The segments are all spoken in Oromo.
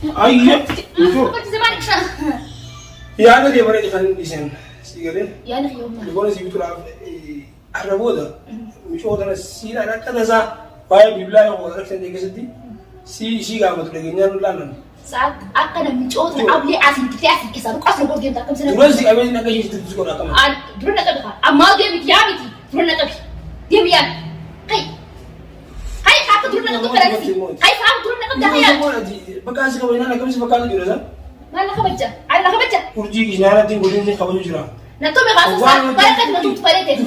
أيه قلت زمانك شا يا أنا كيف بريء خلينا نسين سيجارين يا أنا يوم يقولون سيبي تلعب عربودا مش هو ده سيلا لا كذا سا باي بيبلا هو ده كذا كذا سي قامت لقينا نلنا ساعات أكنا من شوط العبلي عسل تكتاسي كسر قصر بقول جيم تكمل سنة تروزي أبي نكاش تدرسون كمان درنا كبير أما جيم كيامتي درنا كبير جيم يان هاي حاطة درنا كبير هاي حاطة درنا كبير هاي بكاسي كمان أنا كم سبكان جرزا ما أنا خبجة أنا خبجة kurji isnara tin godin ni khabaju jira نتومي غاسوسا بركة نتوم تفريت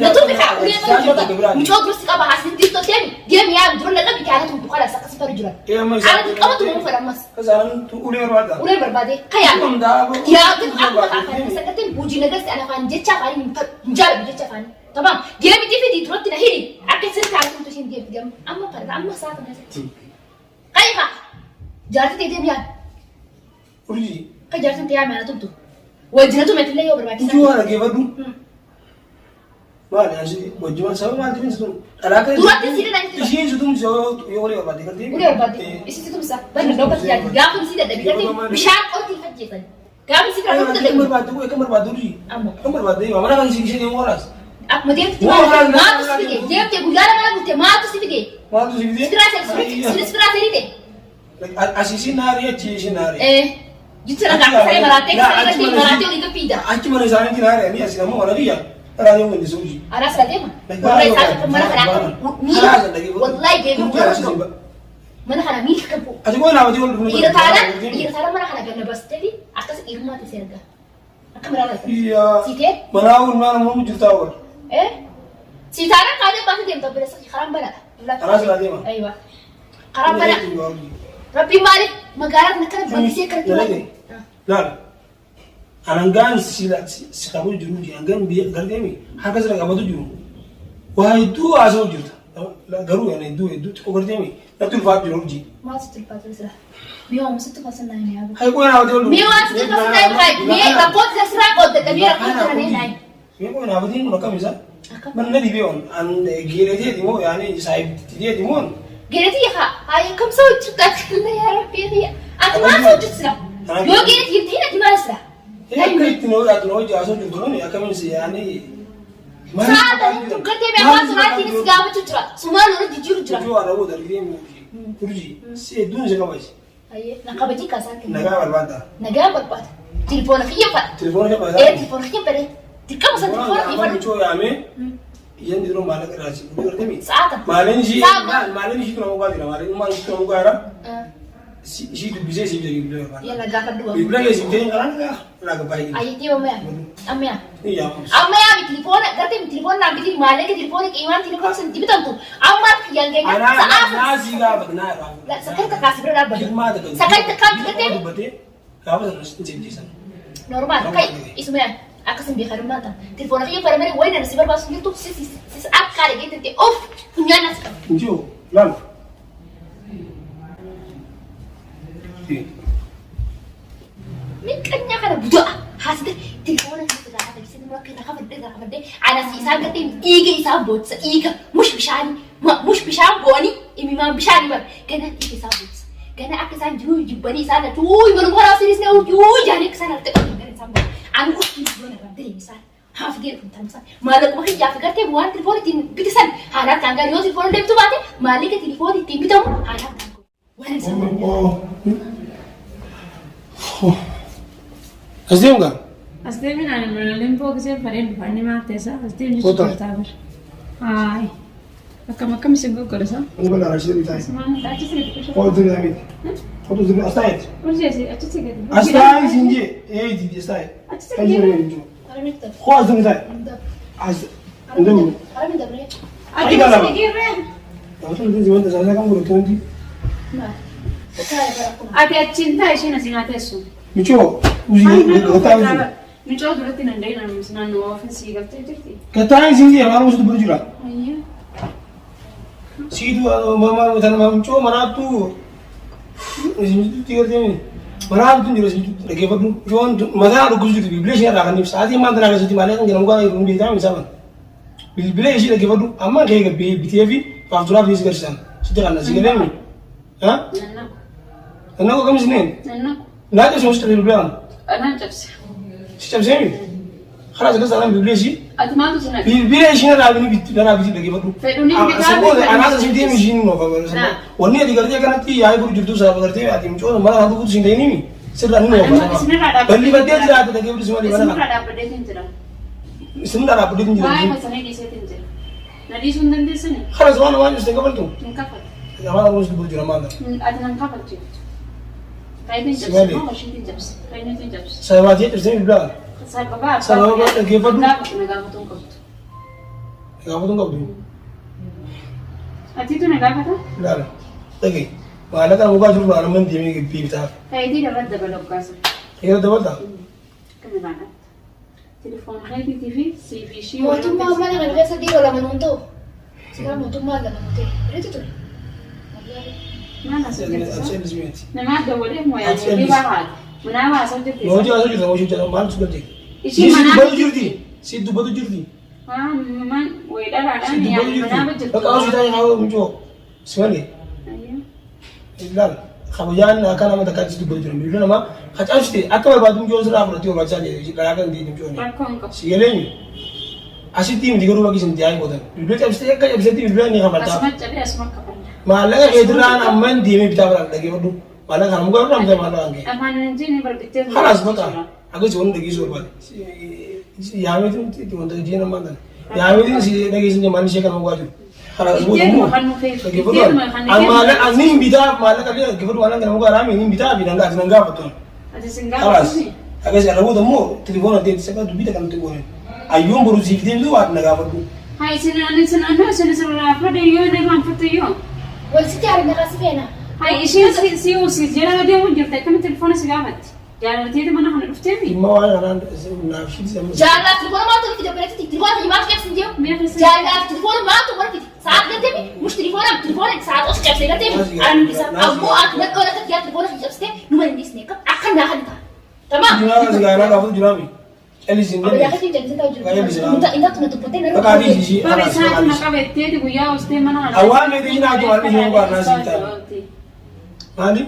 نتومي كعوري مش هو درس كابا حاسين ديستو تاني جيم يا درنا كبير كانت مدخلة سقسي فرجرا أنا تكمل تمو فرمس كذا تقولي بربادا ولي بربادي خيال يا كنت أقول أنا سكتين بوجي نجس أنا كان جت شافاني مجال جت شافاني طبعا جيم دي في تروت نهيري أكيد سنت على كم تشين جيم أما فرد أما ساعة ناس كيفا جارتي جيم يا kurji كجارتي تيا ما نتوم وجنتو مثل يوم بربادي Tujuh orang ke badu, mana sih? Bujuan sama mana tuh itu? Alaknya Dua kali sih nanti. Isinya itu tuh jauh, ya boleh berbadi kan? Boleh berbadi. Isi itu bisa. Benar dapat jadi. Gak sih tidak tapi bisa kau tidak jadi. Gak sih kalau tidak Kamu berbadi, kamu berbadi sih. Kamu berbadi, mana kan sih yang waras? Aku mau dia mau tuh sih dia dia bulan mana buat mau tuh sih dia. Mau tuh sih dia? Sekarang ini deh. Asisi nari, cici nari. Justru nggak saya meratek, saya lagi meratek oleh kepida. Aku mana sana di nari, ini asli kamu orang dia. Orang yang mendisuji suji. Ada salah mah. Mulai saya kemana kerana wallahi dia bukan. Mana kerana mih kapu. Aja gua nama dia dulu. Ira tara mana kerana gana bas tadi atas irma di serga. Aku merasa. Iya. Sike? Mana mau juta awal. Si tara kada pas dia tak berasa karam bana. Ada salah dia mah. Aywa. Karam bana. Rabbi Malik magarat nakar bagi sih kerja. Nah, ananggan sila kamu juru dia, anggan biar gardemi, harga sila kamu tu juru. Wah itu asal juru, garu ya itu cukup gardemi, tapi lupa juru ji. Masih lupa terus lah. Mio masih tu pasal naik ya. Hai kau nak betul. Mio masih tu pasal naik hai. Mio takut sesuatu kau tak mio aku tu naik. Mio kau nak betul nak kami sah. Mana di bion, ande gile dia dimo, ya ni sahib dia dimo. Gile dia hai kamu sahut juga kena ya Rabbi dia. Aku masuk tu sah. Yo gile dia tidak di mana sah. Ya kita atau jauh juru ni, kami sih ya ni. Saat itu kerja memang surat ini segala macam cerah. Semua orang jujur cerah. Jujur ada udah dari dia kurji. Si dunia sekarang sih. Aye, nak kaji kasar. Naga berbada. Naga berbada. Telepon dia apa? Telepon dia apa? Telepon dia apa? Tikam masa telepon dia apa? Cuy ame. Yang di rumah mana kerasi. Udah ngerti mi? Saat. Malen sih tu nama gua tidak. Malen rumah itu nama gua ada. Si itu bisa sih jadi beli apa? Ya naga kedua. Beli lagi sih jadi kan naga baik. Aye dia apa ya? Amya. Iya. Amya mi telepon. Gerti mi telepon nak bikin malen ke telepon ke iman telepon sendiri betul tu. Amat yang kayak saat. Nasi gak benar. Sekarang terkasih berapa? Sekarang gerti. Kau harus jadi normal. Kayak ismenya. Aku sendiri kan rumah tak. Telepon aku yang pada mana? Wah, nasi berbahasa itu sis akar gitu. Off punya nasi. Jauh, lalu. Mikirnya kan budak. Hasil telepon aku sudah ada di sini. Mereka nak apa deh? Anak si Isa kata iga Isa bot, iga mush bishan boni. Imi mah bishan bar. Kena iga Isa bot. Kena aku san jui bani sana. Jui baru orang sini sini. Jui jadi kesana tak. Kena sama. Anu ukis bukan apa deh misal. Haf dia pun tak misal. Malah mungkin jauh kerja bukan telepon itu bitisan. Harap tangga yo telepon dia tu bate. Malik ke telepon itu bitam. Harap tangga. Asdiam enggak? Asdiam ini ada melimpa kesini paling depan ni mah tesa. Asdiam ni sudah tahu. Hai. Makam mesti gua kerja. Enggak lah, sih kita. Semua tak ciri. Oh, tu ni Amit. Oh, tu ni Astayet. Urus sih, aku cakap. Astayet sini, di Astayet. Aku cakap. Kau asal ni saya. Enggak. Ada minta beri. Aku cakap kira. Tahu tu zaman tu saya kamu bertuan di. Nah. Ada cinta sih nasi nate su. Mico, uji kata uji. Mico dulu tu nandai nama misalnya no offense sih kata jadi. Kata sini dia baru sudah berjula. Iya. Si itu mama tanah mama Mico mana tu? Ini tiga ni. Mana tu jelas itu. Lagi apa tu? Jual mana ada kucing tu. Beli sih ada kan. Saat ini mana ada sih mana kan jangan bukan rumah kita misalnya. Beli sih lagi apa tu? Amma kayak BTV, faktura bisnis kerjaan. Sudah kan nasi kerja ni. Hah? أنا كم سنين؟ أنا لا تسمع مشتري البلان أنا جبسة شو بسمي؟ خلاص كذا أنا ببليشي أتمنى تسمع ببليشي أنا بيجي لقي بدو فيدوني سبود أنا هذا سيدي مشين نو كمان وني أدي كذا كانت تي هاي برو جلدو سافر كذا أدي مشون ما هذا كنت سيدي نيمي سر أنا نو بلي بدي أجي هذا لقي بدو سمالي اسمه بنا رada بدي تنجرا اسمه رada بدي ما تنجرا مثلا دي تنجرا ندي سندن دي سنة خلاص وانا مستنقع بلتو نكفل يا ما أروح نسبة جرا ما أدنى نكفل تيو كاين سمالي. تنجبس ما وشين تنجبس كاين تنجبس سواتي ترسمي البلان سايب بابا سبب لقي بدو نقابة كبت يا ما تنقع بدو أتيتو نقابة لا لا لقي ما لك أنا مقاجر أنا من ديمي بيبتها كايدي رد بلوك كاسر هي دبلتها كم معنا تليفون خيتي تي في سي في شي mootummaa mana kana keessa dhiira lama nuun ta'u sigaa mootummaa lama nuun ta'e reetu ture ما أنا سجلت أشيل زميلتي نما دولي مو يعني دي بعد مناوا سجلت ما هو جالس يجري ما هو جالس ما نسوق لك إشي بدو مناوا جردي سيد بدو جردي ما ويلا لا سيد يعني بدو مناوا جردي جلت لك أوش تاني هاو مجو سمعني أيوه لا خبيان أكان ما تكاد سيد بدو جردي بيقولنا ما خد أوش تي أكمل بعد مجو سرعة فرتيو ما تشاني لا كان دي مجوني بركون كم سيليني أشي تيم دي كروما كيسن تياي بودن بيقول أوش تي أكاد أوش تي بيقول أني خبرتا أسمع جبي أسمع كبر ما لك يدران أمان ديمي بتابع لك بدو ما لك هم قالوا رام ما لك أنك أما نجيني بربيتين خلاص بقى aku cuma nak kisah buat yang itu cuma nak jian mana yang itu si lagi sini manusia kan mau buat kalau buat mu lagi betul amalan angin bida malah kali kita malah kan mau ramai angin bida bida enggak betul ada singgah خلاص sih aku sih kalau buat mu telepon nanti saya tu bida kan telepon ayam baru sih kita itu ada enggak betul hai sini apa deh yo deh mampu tuh yo wal si jaarame qasi feena hai si jalan dia mau jurta kami teleponnya segamat jalan dia mana hanya uftemi imma wala nan nafsi sama jaalaaf telefoona maatu warqiti dabaletti telefoona himaatu qabsin jiru jaalaaf telefoona maatu warqiti saat gatemi mush telefoona saat os qabsee gatemi an bisa ammoo ak na dhola kat yaa telefoona qabsite numa indisne kap akka naa hanta tamam jurama segala kamu jurami elis ini abada kati jangan tahu juga muta ingat tuna tupote na Baka di sisi Pare saat nakabete di kuya uste mana awal may din na tuwal ni yung warna sita mali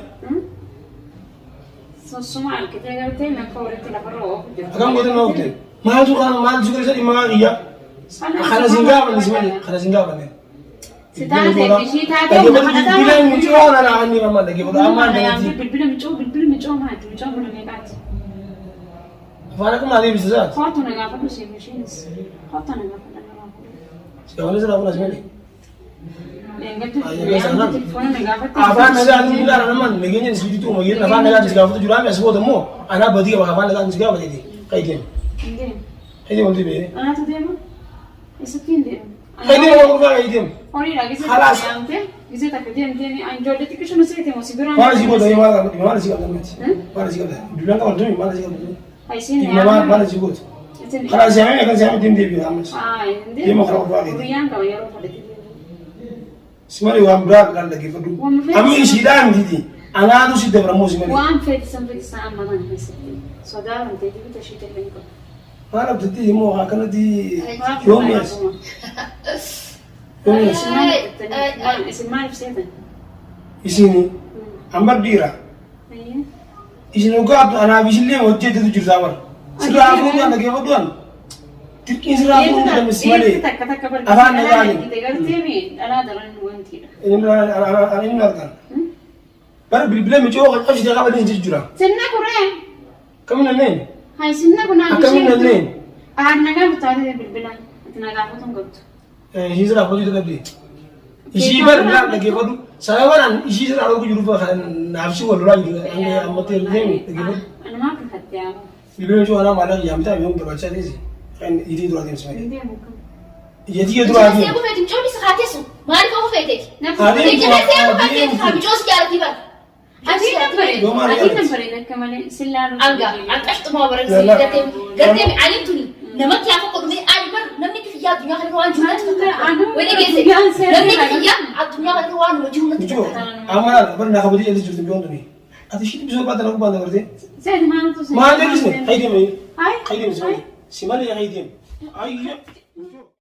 so sumal kita garte na kawrete la paro akan mo din mawte mahal juga sa mga iya kana singaban ni simali kana singaban ni Sitade di tade bilang muncul orang anak ni ramai lagi bodoh aman dengan si bilbil mico ma mico mana negat Fana kung nalibis sa foto na gafa ko si machines foto na gafa na siya wala sa ako na Lengat telephone na gafa Afan na sa ating bilara naman may ganyan si dito magiging afan na sa sigaw ito jurami as bodo mo ana badi ka afan na sa sigaw ito kay din hindi kay din mo dibe ana to demo isa kindi kay din mo ko kay din Ori lagi sa Halas. kante gise ta kedi ante ni anjo de tikisho no sete mo siguro wala sigaw tayo wala sigaw tayo wala sigaw tayo bilang ka man wala sigaw tayo ay sini Di mama mana sigaw Kalau siya may kan siya tim dibe amas ay hindi Di mo karo ba ito Uriyan ka yaro pa de Simali wa brad kan lagi fadu ami isidan didi ana tu si debra mo simali Wan fet sampai sa amanan hese so da ante di ta shite lenko Mana tadi mo akan di yomes yomes Isimar sete isini ambar dira ay isini ko ana bisille mo jete tu jurzabar sira ko na lagi faduan Tirkin sira ko na misimali Afan na gani kita garte mi ana daran wanti ini nalkan Bar bilbile mi cowo ko jide ka badin jura senna kure Kami na nen hay senna kuna Kami na nen naga butare bilbila naga fatun gobto Hizra ko jide kabdi Isi bar na lagi fadu sawaran isi sira ko juru fa khan nafsi wala ra juru ande amater demi lagi fadu ana ma kan katya bilbile mi cowo na mala yamta yom ke bacha desi kan idi dura dem smai inde mukam Yedi ke dura Jadi dem saya bukan tim cuma bisa hati su, mari kau fetek. Hari Jadi ini saya bukan hari tim ini. kami jos kiara tiba. ati nambare Doma ati reality. nambare da kamale sillaru Angga, angga itu mau barang sih. Gerte mi alim tuni. Nama kia aku kudu mi alim bar, namni kiya dunia kan ruan jumat. Wede gese. Namni kiya dunia kan ruan jumat. Mico amal bar na kabdi yedi jurtum jondo ni Ati shit biso patana ko banda karte sai ma to sai Ma de kisne haydi mai ay haydi mi simali haydi ay